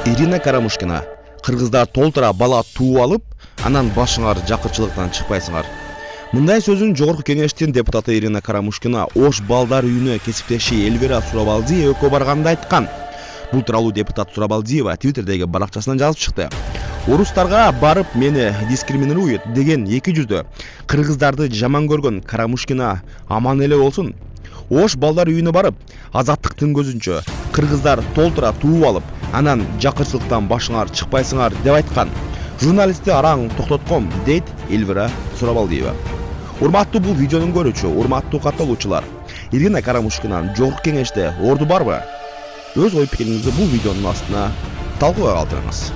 Ирина Карамушкина. Кыргыздар толтура бала тууп алып, анан башыңар жакырчылыктан чыкпайсыңар. Мындай сөзүн Жогорку Кеңештин депутаты Ирина Карамушкина Ош балдар үйүнө кесиптеши Эльвира Сурабалдиева экөө барганда айткан. Бул тууралуу депутат Сурабалдиева Твиттердеги баракчасынан жазып чыкты. Орустарга барып мени дискриминирует деген эки жүздө кыргыздарды жаман көргөн Карамушкина аман эле болсун. Ош балдар үйүнө барып, азаттыктын көзүнчө кыргыздар толтура тууп алып, анан жакырчылыктан башыңар чыкпайсыңар деп айткан. Журналистти араң токтотком, дейт Эльвира Сурабалдиева. Урматтуу бул видеонун көрүүчү, урматтуу катталуучулар. Ирина Карамушкинанын Жогорку Кеңеште орду барбы? Өз ой пикириңизди бул видеонун астына талкууга калтырыңыз.